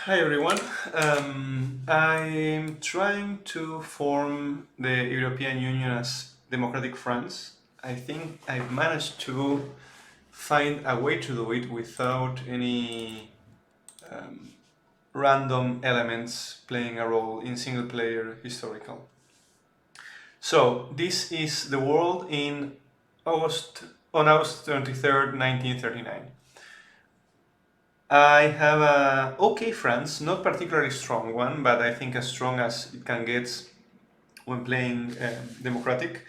Hi everyone. I'm trying to form the European Union as democratic France. I think I've managed to find a way to do it without any random elements playing a role in single player historical. So this is the world in August 23rd, 1939. I have a okay France, not particularly strong one, but I think as strong as it can get when playing democratic.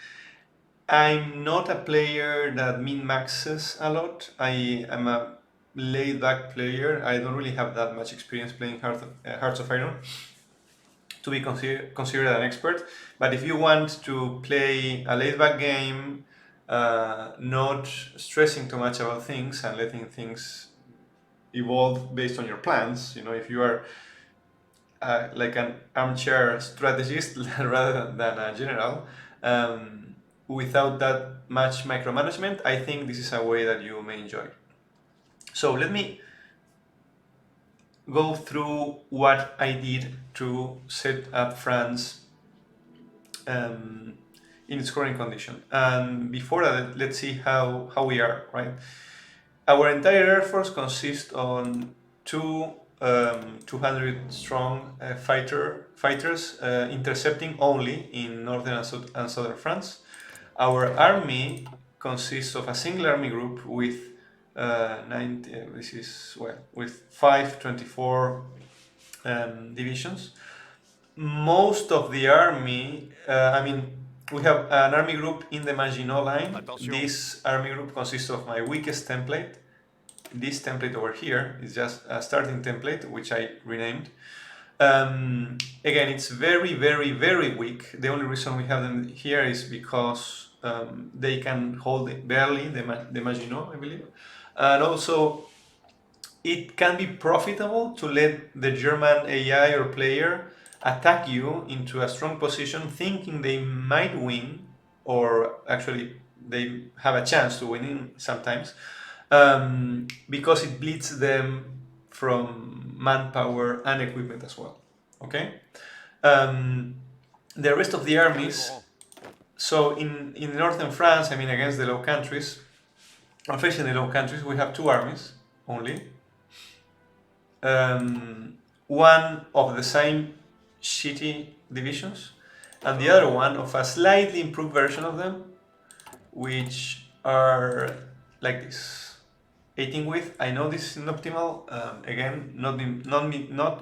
I'm not a player that min-maxes a lot. I am a laid-back player. I don't really have that much experience playing Hearts of Iron to be considered an expert. But if you want to play a laid-back game, not stressing too much about things and letting things evolve based on your plans. If you are like an armchair strategist rather than a general, without that much micromanagement, I think this is a way that you may enjoy. So let me go through what I did to set up France in its current condition. And before that, let's see how we are, right? Our entire air force consists on two 200 strong fighters intercepting only in northern and southern France. Our army consists of a single army group with 524 divisions. Most of the army, we have an army group in the Maginot Line. Attention. This army group consists of my weakest template. This template over here is just a starting template, which I renamed. Again, it's very, very, very weak. The only reason we have them here is because they can hold barely the Maginot, I believe. And also, it can be profitable to let the German AI or player attack you into a strong position thinking they might win, or actually they have a chance to win sometimes, because it bleeds them from manpower and equipment as well. Okay? The rest of the armies, so in northern France, against the Low Countries, or facing the Low Countries, we have two armies only. One of the same shitty divisions, and the other one of a slightly improved version of them, which are like this. 18 width. I know this isn't optimal. Again, not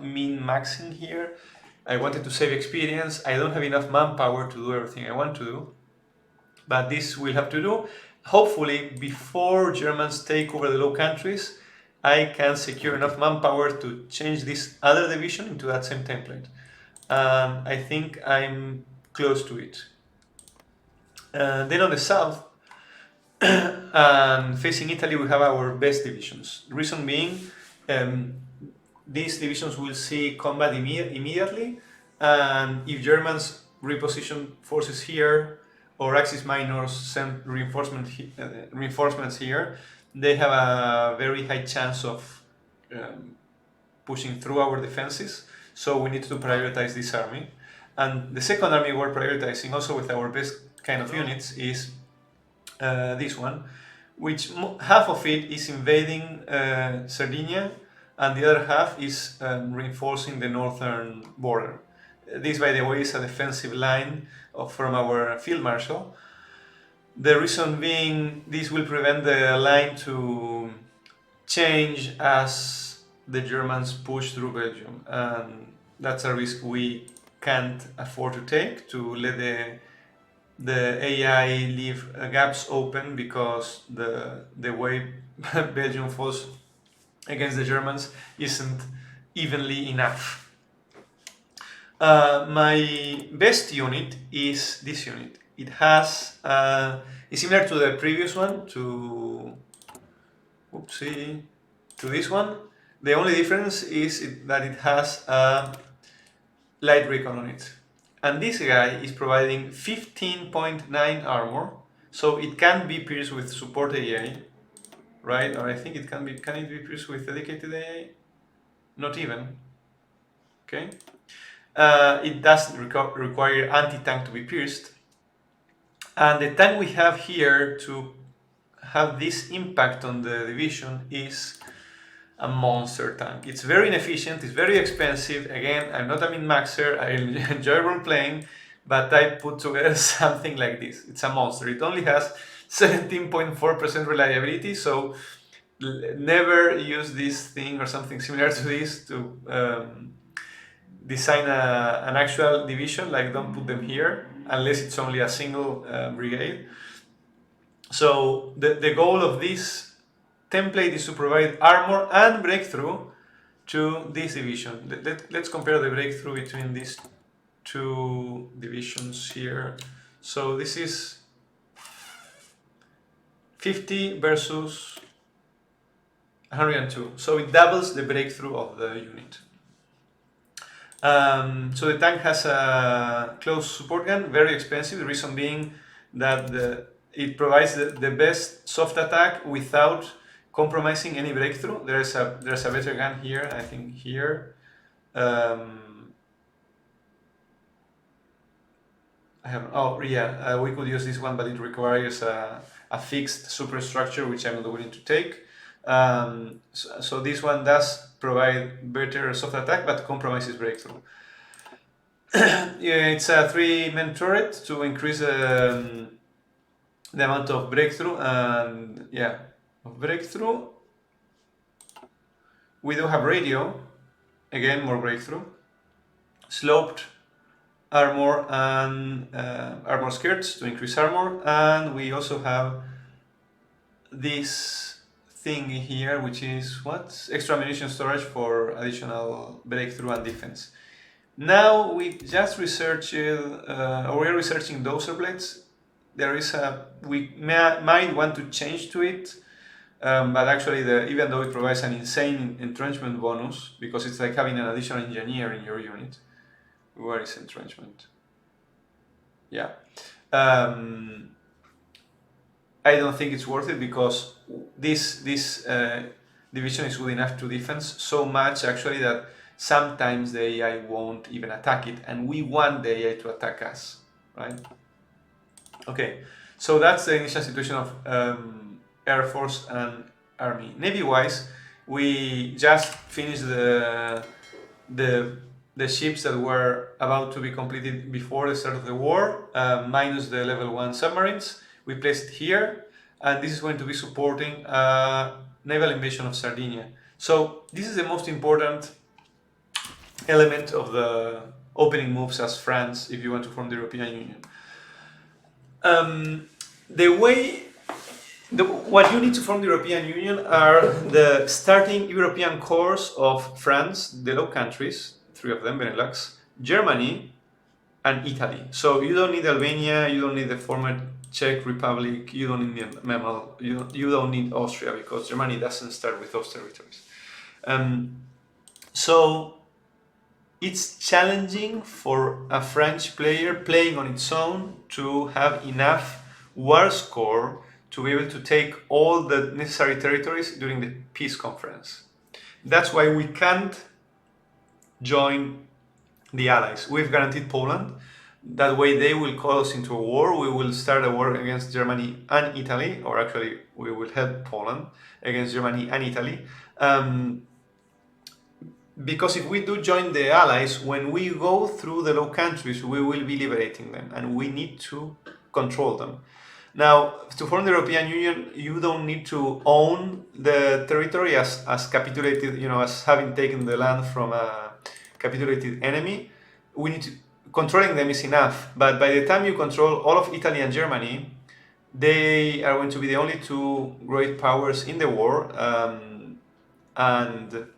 min-maxing here. I wanted to save experience. I don't have enough manpower to do everything I want to do, but this we'll have to do. Hopefully, before Germans take over the Low Countries, I can secure enough manpower to change this other division into that same template. I think I'm close to it. Then on the south, and facing Italy, we have our best divisions. The reason being, these divisions will see combat immediately, and if Germans reposition forces here or Axis minors send reinforcements here, they have a very high chance of pushing through our defenses. So we need to prioritize this army. And the second army we're prioritizing, also with our best kind of units, is this one, which half of it is invading Sardinia, and the other half is reinforcing the northern border. This, by the way, is a defensive line from our field marshal. The reason being, this will prevent the line to change as the Germans push through Belgium, and that's a risk we can't afford to take, to let the AI leave gaps open, because the way Belgium falls against the Germans isn't evenly enough. My best unit is this unit. It has is similar to the previous one, to this one. The only difference is that it has a light recon on it. And this guy is providing 15.9 armor, so it can be pierced with support AA, right? Or I think it can it be pierced with dedicated AA? Not even. Okay, it doesn't require anti-tank to be pierced, and the tank we have here to have this impact on the division is a monster tank. It's very inefficient, it's very expensive. Again, I'm not a min-maxer, I enjoy role-playing, but I put together something like this. It's a monster. It only has 17.4% reliability, so never use this thing or something similar to this to design an actual division. Like, don't put them here unless it's only a single brigade. So the goal of this template is to provide armor and breakthrough to this division. Let's compare the breakthrough between these two divisions here. So this is 50 versus 102. So it doubles the breakthrough of the unit. So the tank has a close support gun, very expensive. The reason being that it provides the best soft attack without compromising any breakthrough. There's a better gun here, I think here. We could use this one, but it requires a fixed superstructure, which I'm not willing to take. So this one does provide better soft attack, but compromises breakthrough. Yeah, it's a 3-man turret to increase the amount of breakthrough, and yeah, of breakthrough. We do have radio, again more breakthrough, sloped armor and armor skirts to increase armor, and we also have this thing here, which is what? Extra ammunition storage for additional breakthrough and defense. Now we just researched, we are researching dozer blades. We might want to change to it, but actually even though it provides an insane entrenchment bonus, because it's like having an additional engineer in your unit. Where is entrenchment? Yeah. I don't think it's worth it, because this division is good enough to defense so much actually that sometimes the AI won't even attack it, and we want the AI to attack us, right? Okay, so that's the initial situation of Air Force and Army. Navy-wise, we just finished the ships that were about to be completed before the start of the war, minus the level 1 submarines. We placed it here, and this is going to be supporting naval invasion of Sardinia. So this is the most important element of the opening moves as France if you want to form the European Union. What you need to form the European Union are the starting European cores of France, the Low Countries, 3 of them, Benelux, Germany, and Italy. So you don't need Albania, you don't need the former Czech Republic, you don't need Memel, you don't need Austria, because Germany doesn't start with those territories. So it's challenging for a French player playing on its own to have enough war score to be able to take all the necessary territories during the peace conference. That's why we can't join the Allies. We've guaranteed Poland. That way they will call us into a war. We will start a war against Germany and Italy, or actually we will help Poland against Germany and Italy. Because if we do join the Allies, when we go through the Low Countries, we will be liberating them, and we need to control them. Now, to form the European Union, you don't need to own the territory as capitulated, as having taken the land from a capitulated enemy. Controlling them is enough, but by the time you control all of Italy and Germany, they are going to be the only 2 great powers in the war, and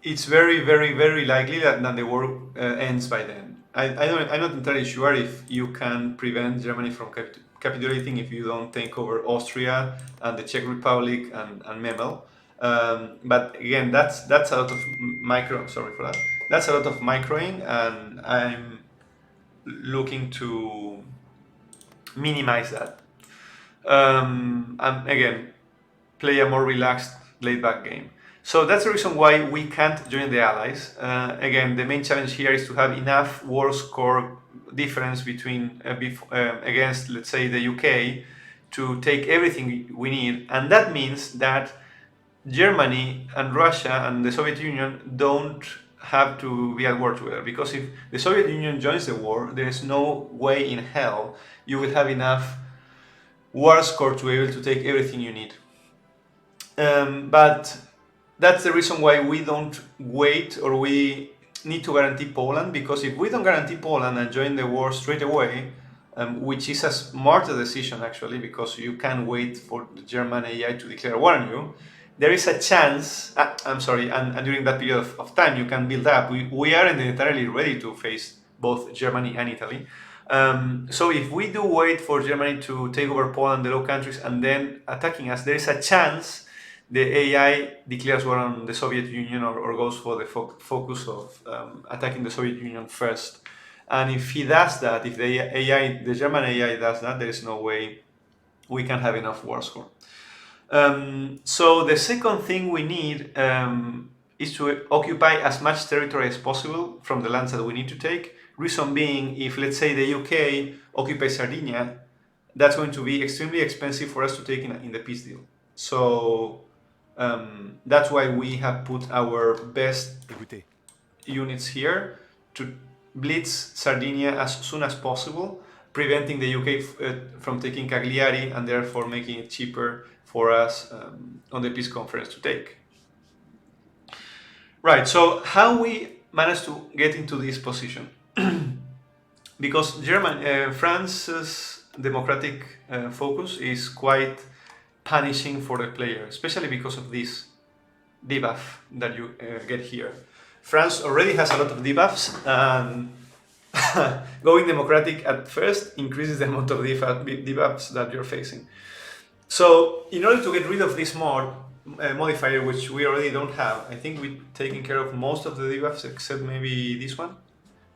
it's very, very, very likely that the war ends by then. I'm not entirely sure if you can prevent Germany from capitulating if you don't take over Austria and the Czech Republic and Memel. But again, that's a lot of That's a lot of microing, and I'm looking to minimize that. And again, play a more relaxed, laid-back game. So that's the reason why we can't join the Allies. Again, the main challenge here is to have enough war score difference between against, let's say, the UK to take everything we need, and that means that Germany and Russia and the Soviet Union don't have to be at war together, because if the Soviet Union joins the war, there is no way in hell you will have enough war score to be able to take everything you need. But that's the reason why we don't wait, or we need to guarantee Poland, because if we don't guarantee Poland and join the war straight away, which is a smarter decision actually, because you can wait for the German AI to declare war on you, there is a chance, and during that period of time you can build up. We aren't entirely ready to face both Germany and Italy. So if we do wait for Germany to take over Poland, the Low Countries, and then attacking us, there is a chance the AI declares war on the Soviet Union, or goes for the focus of attacking the Soviet Union first. And if he does that, if the German AI does that, there is no way we can have enough war score. So the second thing we need is to occupy as much territory as possible from the lands that we need to take. Reason being, if let's say the UK occupies Sardinia, that's going to be extremely expensive for us to take in the peace deal. So that's why we have put our best units here to blitz Sardinia as soon as possible, preventing the UK from taking Cagliari, and therefore making it cheaper for us on the peace conference to take. Right, so how we managed to get into this position? Because France's democratic focus is quite punishing for the player, especially because of this debuff that you get here. France already has a lot of debuffs, and going democratic at first increases the amount of debuffs that you're facing. So in order to get rid of this modifier, which we already don't have, I think we've taken care of most of the debuffs except maybe this one,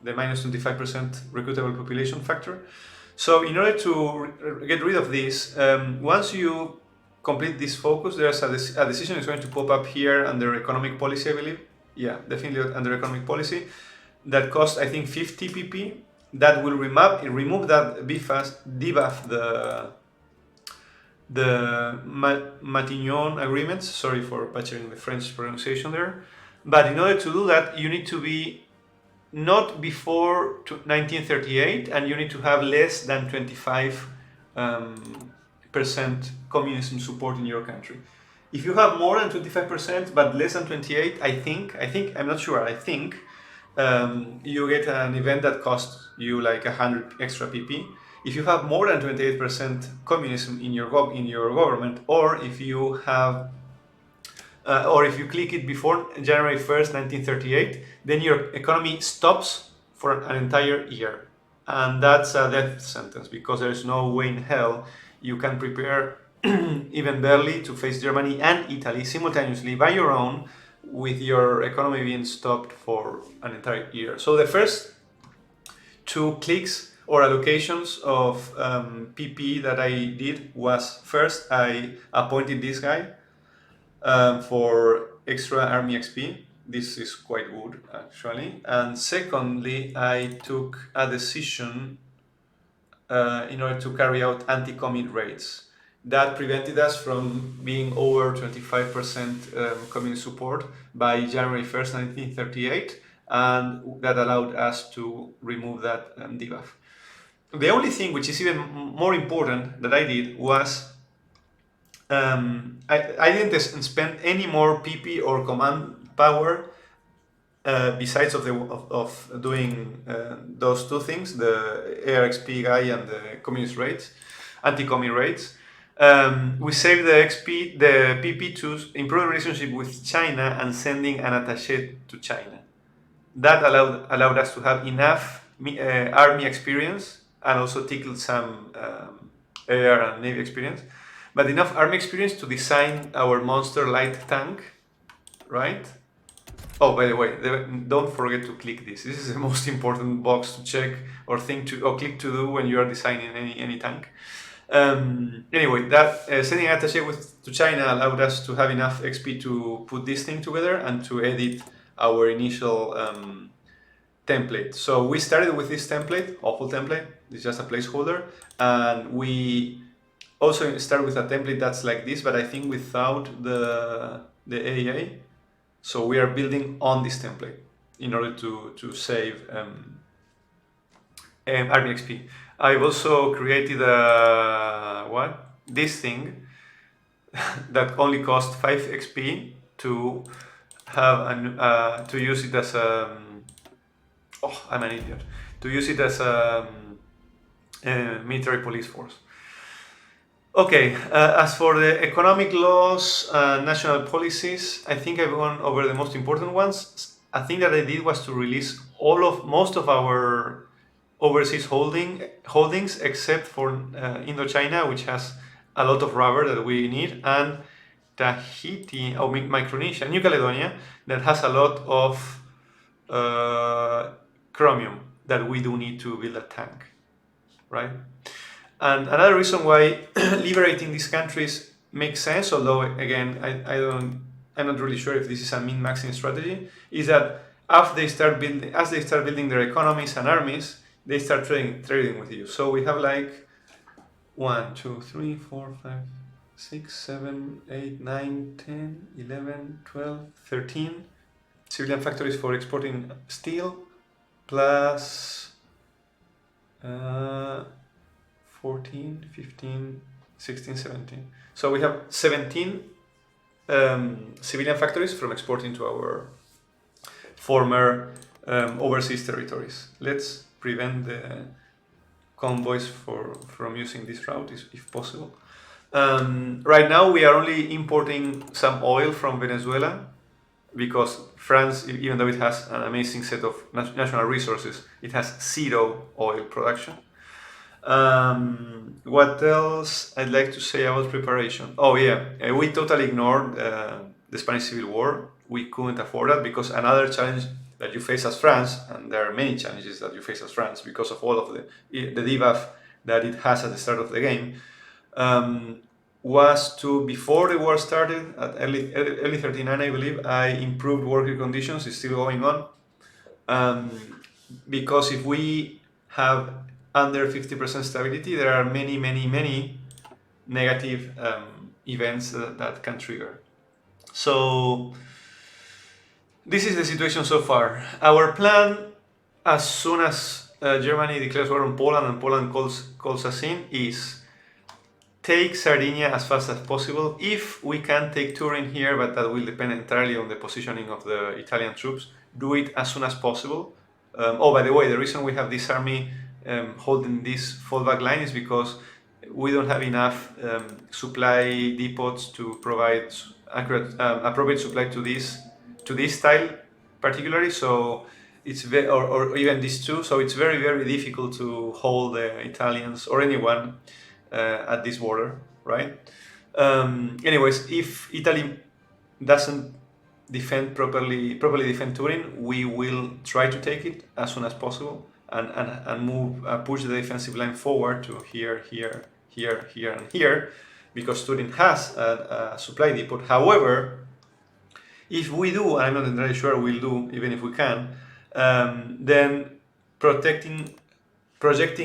the minus 25% recruitable population factor. So in order to get rid of this, once you complete this focus, there's a decision is going to pop up here under economic policy, I believe. Yeah, definitely under economic policy. That costs, I think, 50 pp. That will remove that debuff, the Matignon agreements. Sorry for butchering the French pronunciation there. But in order to do that, you need to be not before 1938, and you need to have less than 25% communism support in your country. If you have more than 25% but less than 28, I think I'm not sure. I think you get an event that costs you like 100 extra pp. If you have more than 28% communism in your government, or if you have or if you click it before January 1st, 1938, then your economy stops for an entire year. And that's a death sentence, because there is no way in hell you can prepare even barely to face Germany and Italy simultaneously by your own, with your economy being stopped for an entire year. So the first two clicks or allocations of PP that I did was, first I appointed this guy for extra army XP. This is quite good actually. And secondly, I took a decision in order to carry out anti-commit raids. That prevented us from being over 25% communist support by January 1st, 1938, and that allowed us to remove that debuff. The only thing which is even more important that I did was I didn't spend any more PP or command power besides of doing those two things, the ARXP guy and the communist raids, anti-commit raids. We saved the PP to improve relationship with China and sending an attaché to China. That allowed us to have enough army experience, and also tickled some air and navy experience, but enough army experience to design our monster light tank, right? Oh, by the way, don't forget to click this. This is the most important box to check or click to do when you are designing any tank. Anyway, that sending an attaché to China allowed us to have enough XP to put this thing together and to edit our initial template. So we started with this template, awful template. It's just a placeholder, and we also start with a template that's like this, but I think without the AEA. So we are building on this template in order to save Army XP. I've also created this thing that only cost 5 XP to have to use it as a I'm an idiot, to use it as a military police force. Okay, as for the economic laws and national policies, I think I've gone over the most important ones. A thing that I did was to release most of our overseas holdings except for Indochina, which has a lot of rubber that we need, and Tahiti or Micronesia, New Caledonia, that has a lot of chromium that we do need to build a tank, right? And another reason why liberating these countries makes sense, although again I'm not really sure if this is a min-maxing strategy, is that as they start building their economies and armies, they start trading with you. So we have like 1, 2, 3, 4, 5, 6, 7, 8, 9, 10, 11, 12, 13 civilian factories for exporting steel, plus 14, 15, 16, 17. So we have 17 civilian factories from exporting to our former overseas territories. Let's prevent the convoys from using this route if possible. Right now we are only importing some oil from Venezuela because France, even though it has an amazing set of national resources, it has zero oil production. What else I'd like to say about preparation? Oh yeah, we totally ignored the Spanish Civil War. We couldn't afford that because another challenge that you face as France, and there are many challenges that you face as France because of all of the debuff that it has at the start of the game, was to, before the war started, at early 39 I believe, I improved worker conditions. It's still going on. Because if we have under 50% stability, there are many negative events that can trigger. So this is the situation so far. Our plan, as soon as Germany declares war on Poland and Poland calls us in, is take Sardinia as fast as possible. If we can take Turin here, but that will depend entirely on the positioning of the Italian troops, do it as soon as possible. By the way, the reason we have this army holding this fallback line is because we don't have enough supply depots to provide accurate, appropriate supply to this tile particularly. So it's or even these two. So it's very difficult to hold the Italians or anyone at this border, right? Anyways, if Italy doesn't properly defend Turin, we will try to take it as soon as possible and push the defensive line forward to here, and here, because Turin has a supply depot. However, if we do, I'm not entirely sure we'll do, even if we can, then projecting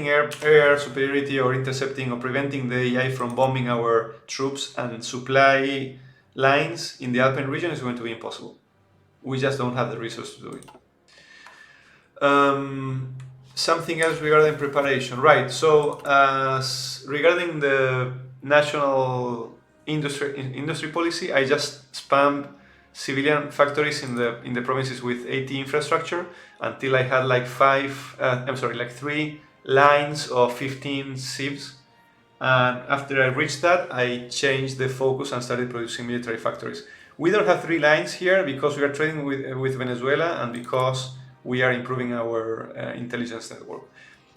air superiority or intercepting or preventing the AI from bombing our troops and supply lines in the Alpine region is going to be impossible. We just don't have the resources to do it. Something else regarding preparation, right? So regarding the national industry policy, I just spammed civilian factories in the provinces with AT infrastructure until I had like 3 lines of 15 civs. And after I reached that, I changed the focus and started producing military factories. We don't have 3 lines here because we are trading with Venezuela and because we are improving our intelligence network.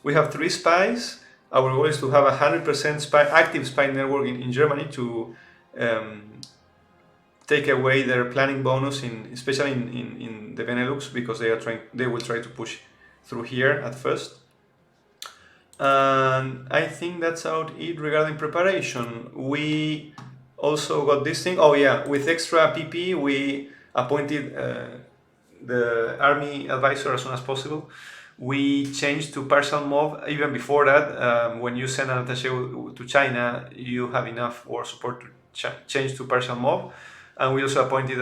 We have 3 spies. Our goal is to have 100% active spy network in Germany to take away their planning bonus, especially in the Benelux, because they will try to push through here at first. And I think that's about it regarding preparation. We also got this thing. Oh yeah, with extra PP, we appointed the army advisor as soon as possible. We changed to partial MOV. Even before that, when you send an attaché to China, you have enough war support to change to partial MOV. And we also appointed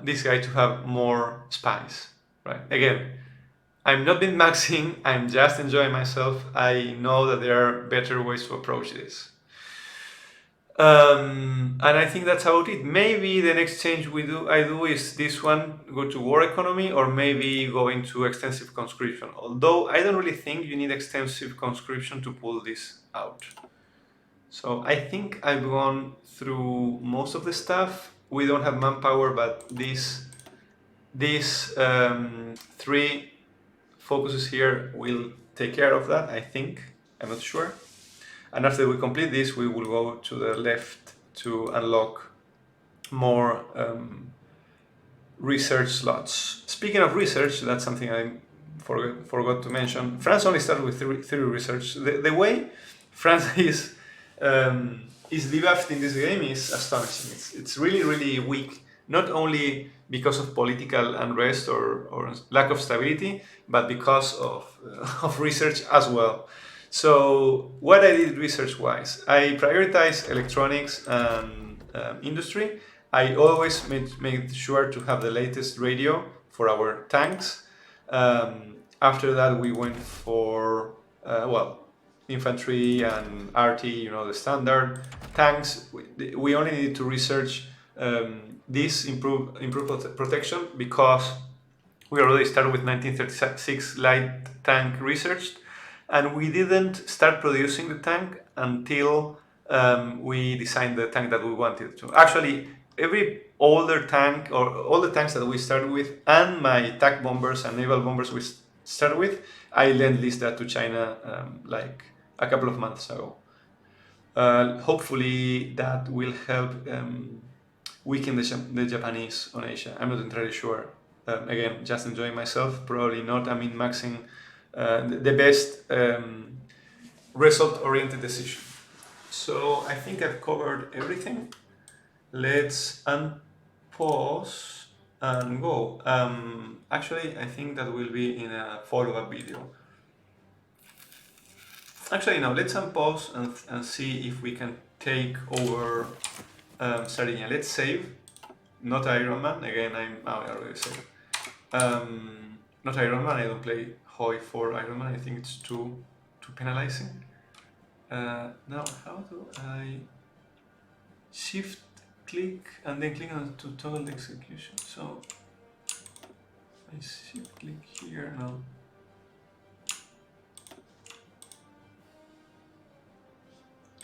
this guy to have more spies. Right? Again, I'm not been maxing, I'm just enjoying myself. I know that there are better ways to approach this. And I think that's about it. Maybe the next change I do is this one, go to war economy, or maybe go into extensive conscription. Although I don't really think you need extensive conscription to pull this out. So I think I've gone through most of the stuff. We don't have manpower, but these three focuses here will take care of that, I think. I'm not sure. And after we complete this, we will go to the left to unlock more research slots. Speaking of research, that's something I forgot to mention. France only started with three research. The way France is debuffed in this game is astonishing. It's really, really weak, not only because of political unrest or lack of stability, but because of research as well. So what I did research-wise, I prioritized electronics and industry. I always made sure to have the latest radio for our tanks. After that, we went for, infantry and RT, the standard tanks. We only needed to research this improved protection because we already started with 1936 light tank researched, and we didn't start producing the tank until we designed the tank that we wanted to. Actually, every older tank or all the tanks that we started with and my TAC bombers and naval bombers we started with, I lend-leased that to China like a couple of months ago. Hopefully that will help weaken the Japanese on Asia. I'm not entirely sure. Again, just enjoying myself, probably not. I mean, maxing the best result-oriented decision. So I think I've covered everything. Let's unpause and go. Actually, I think that will be in a follow-up video. Actually, no, let's unpause and see if we can take over Sardinia. Let's save. Not Iron Man. Again, I already saved. Not Iron Man. I don't play HoI4 Iron Man. I think it's too penalizing. Now, how do I shift click and then click on to toggle the execution? So I shift click here now.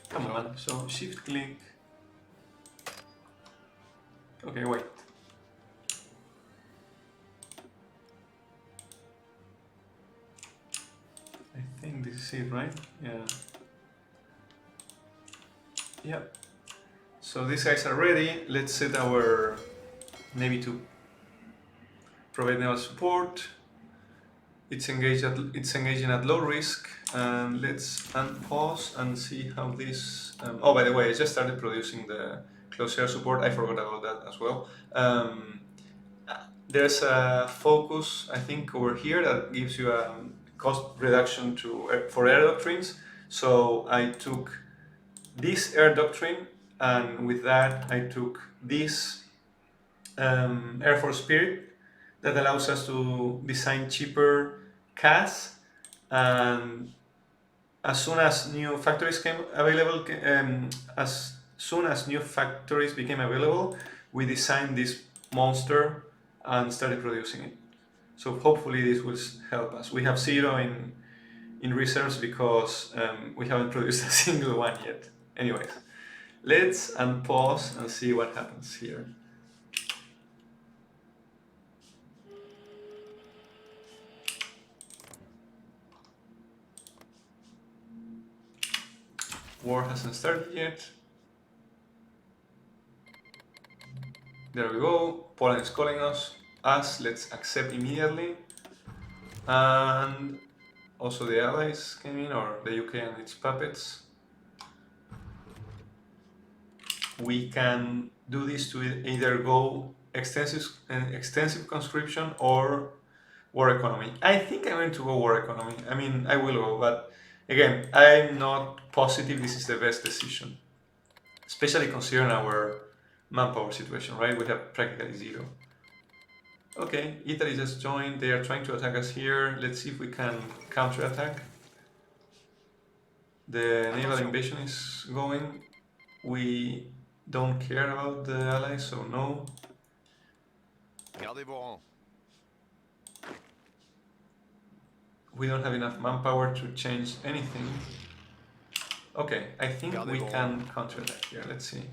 Come on, so shift click. Okay, wait. I think this is it, right? Yeah. Yep. So these guys are ready. Let's set our Navy to provide naval support. It's engaging at low risk, and let's unpause and see how this. Oh, by the way, I just started producing the close air support. I forgot about that as well. There's a focus, I think, over here that gives you a cost reduction for air doctrines. So I took this air doctrine, and with that I took this Air Force Spirit that allows us to design cheaper CAS, and as soon as new factories became available, we designed this monster and started producing it. So hopefully this will help us. We have 0 in reserves because we haven't produced a single one yet. Anyways, let's unpause and see what happens here. War hasn't started yet. There we go. Poland is calling us. Let's accept immediately. And also the Allies came in, or the UK and its puppets. We can do this to either go extensive conscription or war economy. I think I'm going to go war economy. I mean, I will go, but again, I'm not positive this is the best decision, especially considering our manpower situation, right? We have practically zero. Okay, Italy just joined. They are trying to attack us here. Let's see if we can counterattack. The naval invasion is going. We don't care about the allies, so no. Gardez vos rangs. We don't have enough manpower to change anything. Okay, I think we can counterattack here. Let's see.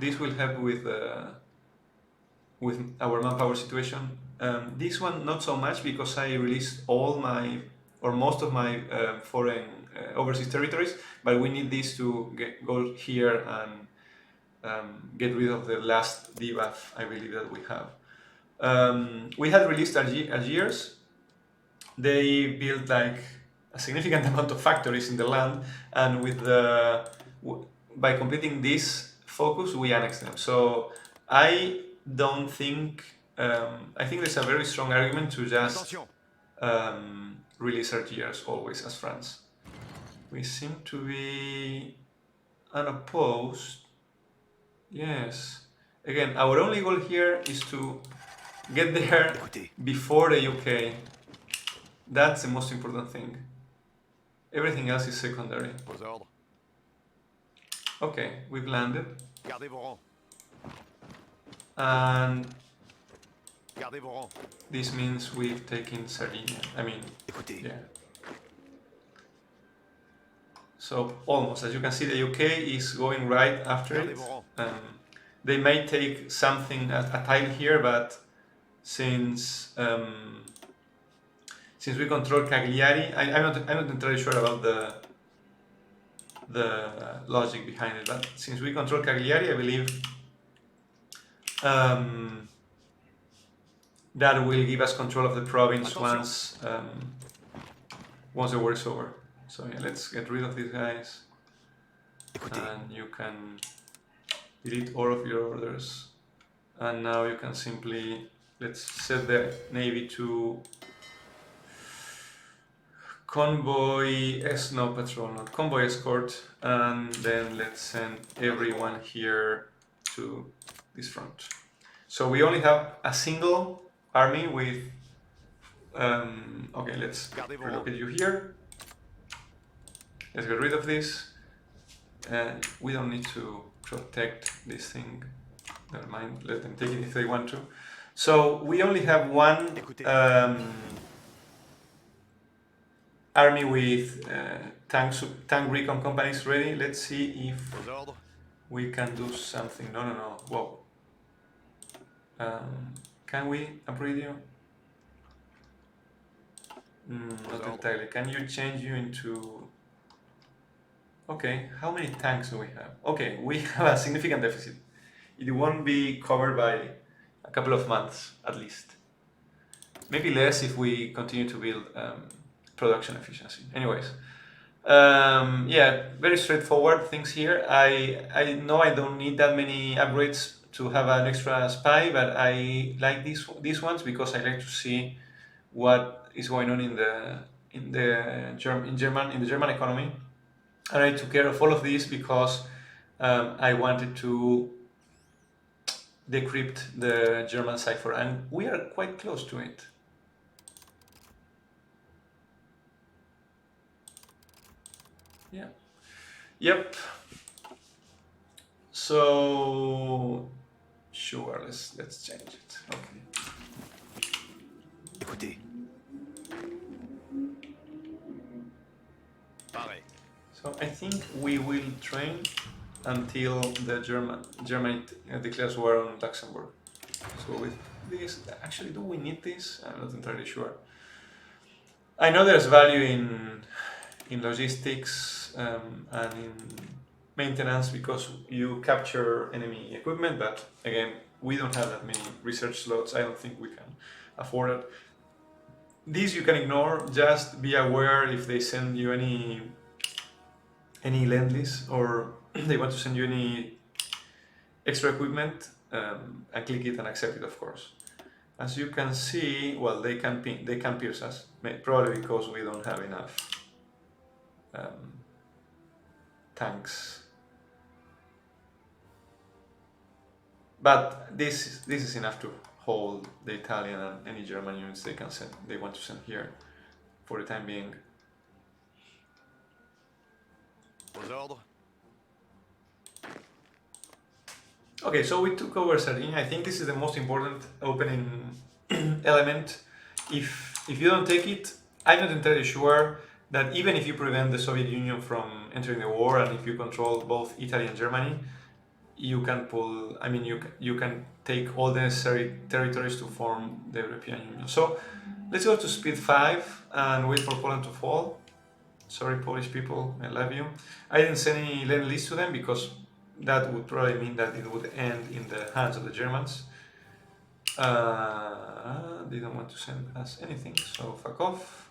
This will help with our manpower situation. This one not so much because I released all my or most of my foreign overseas territories, but we need this to go here and get rid of the last debuff I believe that we have. We had released Algiers. They built like a significant amount of factories in the land, and with by completing this focus, we annexed them. So I don't think I think there's a very strong argument to just release Algiers always as France. We seem to be unopposed. Yes. Again, our only goal here is to get there before the UK. That's the most important thing. Everything else is secondary. Okay, we've landed. Gardez vos rangs. And Gardez vos rangs. this means we've taken Sardinia. I mean, yeah. So almost, as you can see, the UK is going right after it. They may take something, a tile here, but since we control Cagliari, I'm not entirely sure about the logic behind it, but since we control Cagliari, I believe that will give us control of the province once the war is over. So yeah, let's get rid of these guys, and you can delete all of your orders, and now you can simply, let's set the navy to convoy convoy escort, and then let's send everyone here to this front. So we only have a single army with okay, let's relocate you here. Let's get rid of this, and we don't need to protect this thing. Never mind, let them take it if they want to. So we only have one army with tank recon companies ready. Let's see if we can do something. No. Whoa. Can we upgrade you? Not entirely. Can you change you into... Okay, how many tanks do we have? Okay, we have a significant deficit. It won't be covered by a couple of months, at least. Maybe less if we continue to build production efficiency. Anyways, yeah, very straightforward things here. I know I don't need that many upgrades to have an extra spy, but I like these ones because I like to see what is going on in the German economy. And I took care of all of this because I wanted to decrypt the German cipher, and we are quite close to it. Yeah. Yep. So sure, let's change it. Okay. Écoutez. Pareil. So I think we will train until the Germany declares war on Luxembourg. So with this, actually, do we need this? I'm not entirely sure. I know there's value in logistics and in maintenance because you capture enemy equipment, but again, we don't have that many research slots. I don't think we can afford it. This you can ignore. Just be aware if they send you any lend-lease or they want to send you any extra equipment, and click it and accept it, of course. As you can see, well, they can pierce us, probably because we don't have enough tanks. But this is enough to hold the Italian and any German units they want to send here for the time being. Aux ordres. Okay, so we took over Sardinia. I think this is the most important opening element. If you don't take it, I'm not entirely sure that even if you prevent the Soviet Union from entering the war, and if you control both Italy and Germany, you can pull. I mean, you can take all the necessary territories to form the European Union. So let's go to speed 5 and wait for Poland to fall. Sorry, Polish people, I love you. I didn't send any lend-lease to them because that would probably mean that it would end in the hands of the Germans. They don't want to send us anything, so fuck off.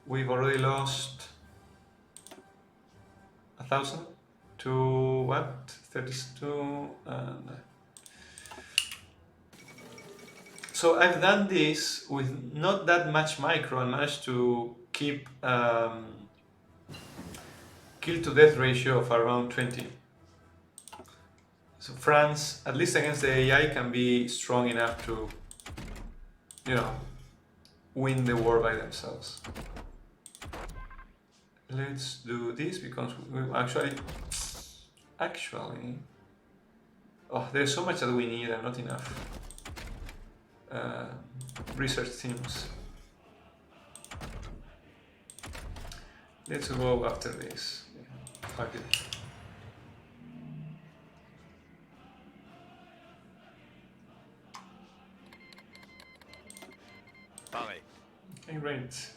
We've already lost 1,000 to what? 32. So I've done this with not that much micro and managed to keep kill to death ratio of around 20. So France, at least against the AI, can be strong enough to, win the war by themselves. Let's do this because we actually, oh, there's so much that we need and not enough research teams. Let's go after this. Fuck it. Pareil. Okay, great.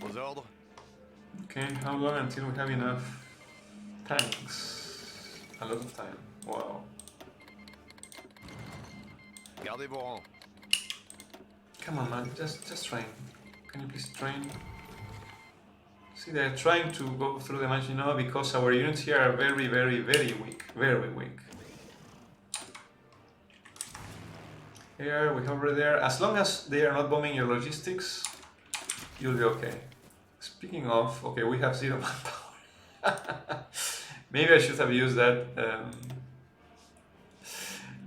Aux ordres. Okay, how long until we have enough tanks? A lot of time. Wow. Gardez vos rangs. Come on, man, just train. Can you please train? See, they're trying to go through the Maginot because our units here are very, very, very weak. Very weak. Here, we have over there. As long as they are not bombing your logistics, you'll be okay. Speaking of, okay, we have 0 manpower. Maybe I should have used that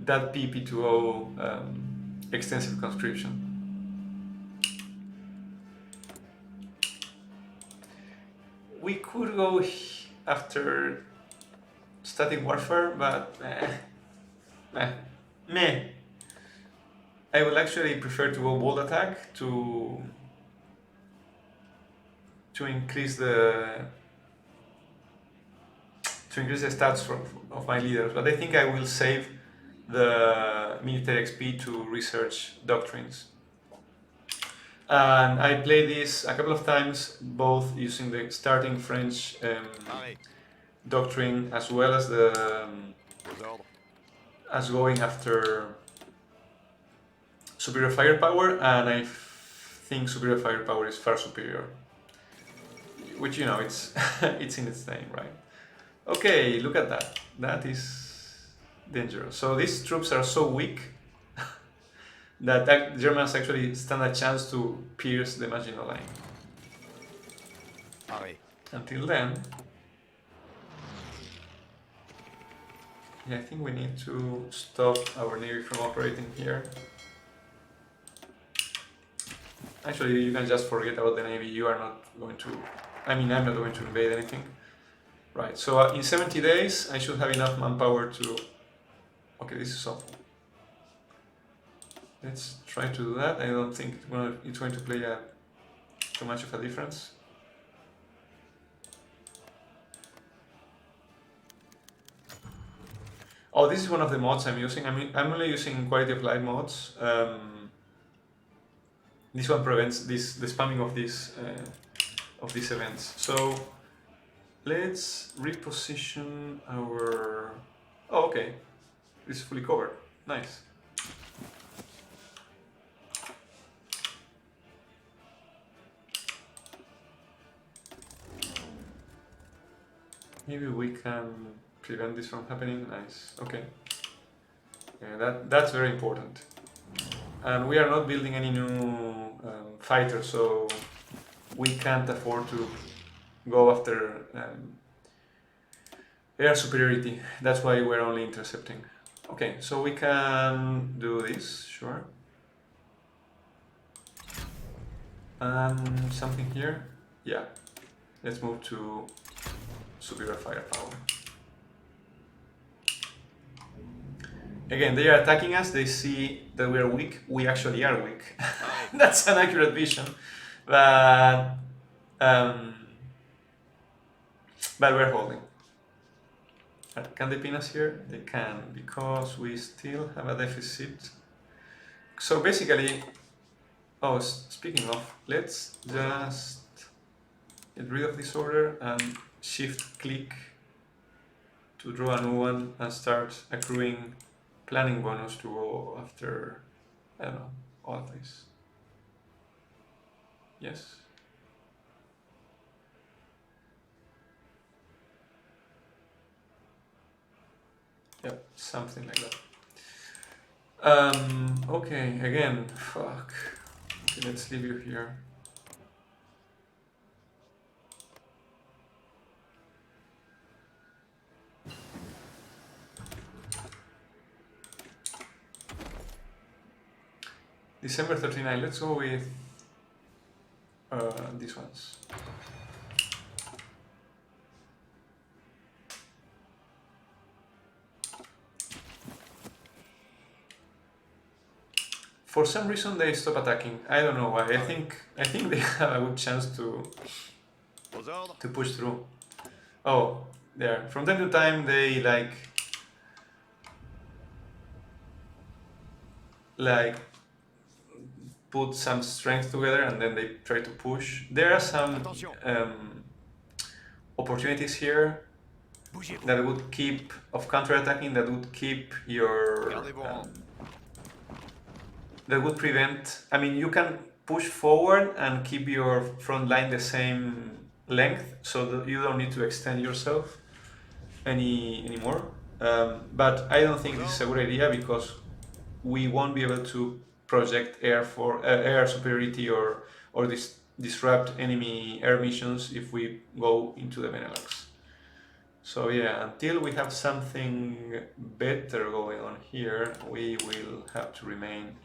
PP20 extensive conscription. We could go after static warfare, but meh. I would actually prefer to go bold attack to increase the stats of my leaders, but I think I will save the military XP to research doctrines. And I played this a couple of times, both using the starting French doctrine as well as the going after superior firepower, and I think superior firepower is far superior. Which, it's it's in its name, right? Okay, look at that. That is dangerous. So these troops are so weak that Germans actually stand a chance to pierce the Maginot Line. Pareil. Until then, yeah, I think we need to stop our navy from operating here. Actually, you can just forget about the navy. You are not going to... I'm not going to invade anything. Right, so in 70 days, I should have enough manpower to... Okay, this is awful. Let's try to do that. I don't think it's going to play too much of a difference. Oh, this is one of the mods I'm using. I'm only using quality of life mods. This one prevents the spamming of these events. So let's reposition our. Oh, okay. It's fully covered. Nice. Maybe we can prevent this from happening. Nice. Okay. Yeah, that's very important. And we are not building any new fighters, so we can't afford to go after air superiority. That's why we're only intercepting. Okay, so we can do this, sure. Something here? Yeah. Let's move to superior firepower. Again, they are attacking us, they see that we are weak. We actually are weak. That's an accurate vision. But we're holding. Can they pin us here? They can, because we still have a deficit. So basically, oh, speaking of, let's just get rid of this order and shift click to draw a new one and start accruing planning bonus to go after, I don't know, all of this. Yes. Yep, something like that. Okay, again, fuck. Okay, let's leave you here. December 39, let's go with these ones. For some reason they stop attacking. I don't know why. I think they have a good chance to push through. Oh, there. From time to time they like put some strength together and then they try to push. There are some opportunities here that would keep of counterattacking, that would keep your that would prevent. I mean, you can push forward and keep your front line the same length, so that you don't need to extend yourself anymore. But I don't think this is a good idea because we won't be able to project air superiority or disrupt enemy air missions if we go into the Benelux. So yeah, until we have something better going on here, we will have to remain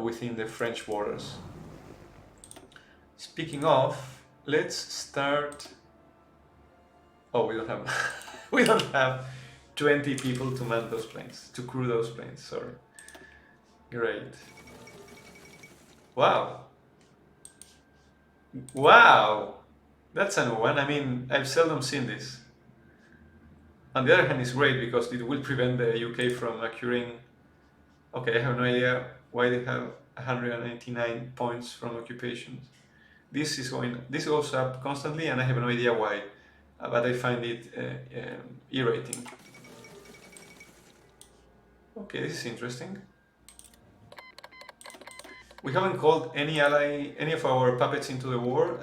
within the French borders. Speaking of, let's start. Oh, we don't have we don't have 20 people to man those planes, to crew those planes. Sorry. Great. Wow. Wow. That's a new one. I mean, I've seldom seen this. On the other hand, it's great because it will prevent the UK from accruing. Okay, I have no idea why they have 199 points from occupations. This goes up constantly, and I have no idea why, but I find it irritating. Okay, this is interesting. We haven't called any of our puppets into the war.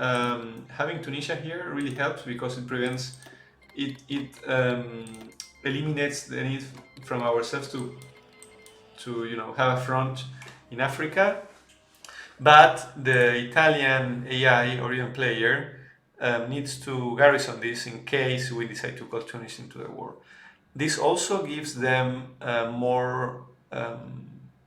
Having Tunisia here really helps because it prevents. It eliminates the need from ourselves to have a front in Africa, but the Italian AI or even player needs to garrison this in case we decide to call Tunis into the war. This also gives them more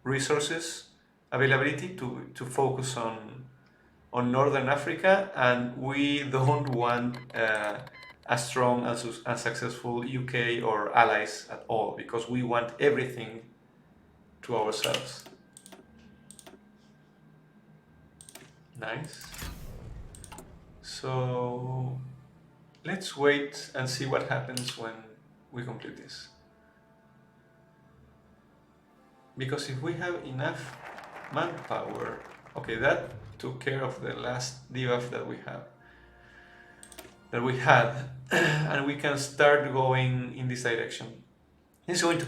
resources availability to focus on Northern Africa, and we don't want a strong and successful UK or allies at all, because we want everything to ourselves. Nice. So let's wait and see what happens when we complete this. because if we have enough manpower, okay, that took care of the last debuff that we had, and we can start going in this direction. It's going to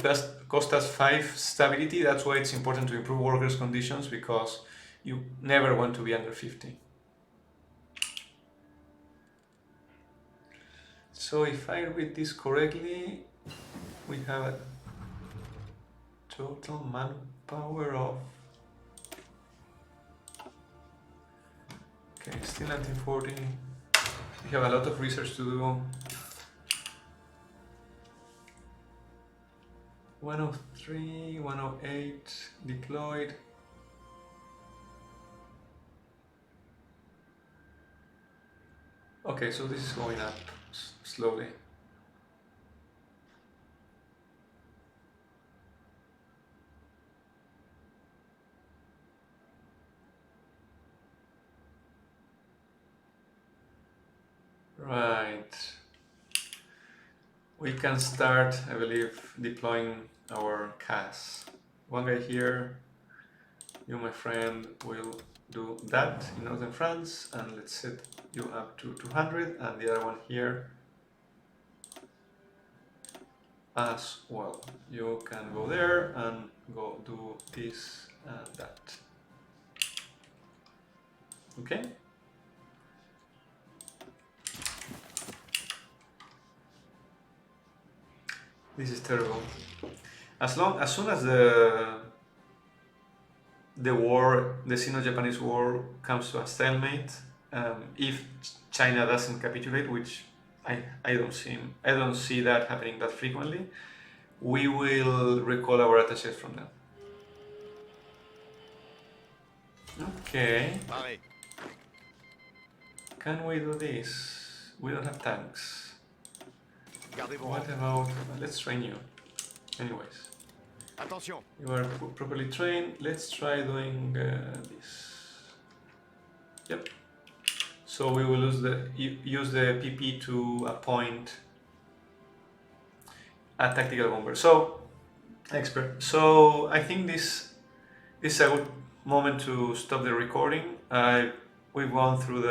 cost us 5 stability. That's why it's important to improve workers' conditions, because you never want to be under 50. So if I read this correctly, we have a total manpower of, okay, still 1940. We have a lot of research to do. 103, 108 deployed. Okay, so this is going up slowly. Right. We can start, I believe, deploying our CAS. One guy here, you, my friend, will do that in northern France, and let's set you up to 200, and the other one here as well. You can go there and go do this and that. Okay? This is terrible. As soon as the war, the Sino-Japanese war, comes to a stalemate, if China doesn't capitulate, which I don't see that happening that frequently, we will recall our attachés from them. Okay. Pareil. Can we do this? We don't have tanks. Gardez vos What rangs. about, let's train you. Anyways, Attention. you are properly trained. Let's try doing this. Yep. So we will use the PP to appoint a tactical bomber. So, expert. So I think this is a good moment to stop the recording. We've gone through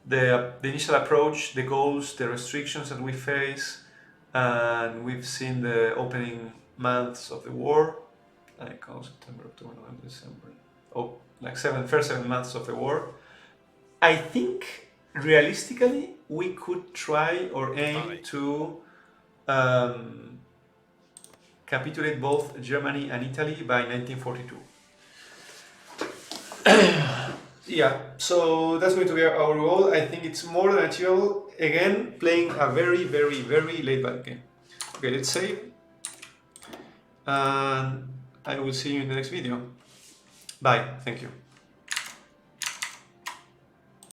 the initial approach, the goals, the restrictions that we face, and we've seen the opening months of the war, like September, October, November, December. Oh, like first 7 months of the war. I think realistically we could try or aim to capitulate both Germany and Italy by 1942. Yeah, so that's going to be our goal. I think it's more than achievable. Again, playing a very, very, very laid-back game. Okay, let's save. And I will see you in the next video. Bye. Thank you.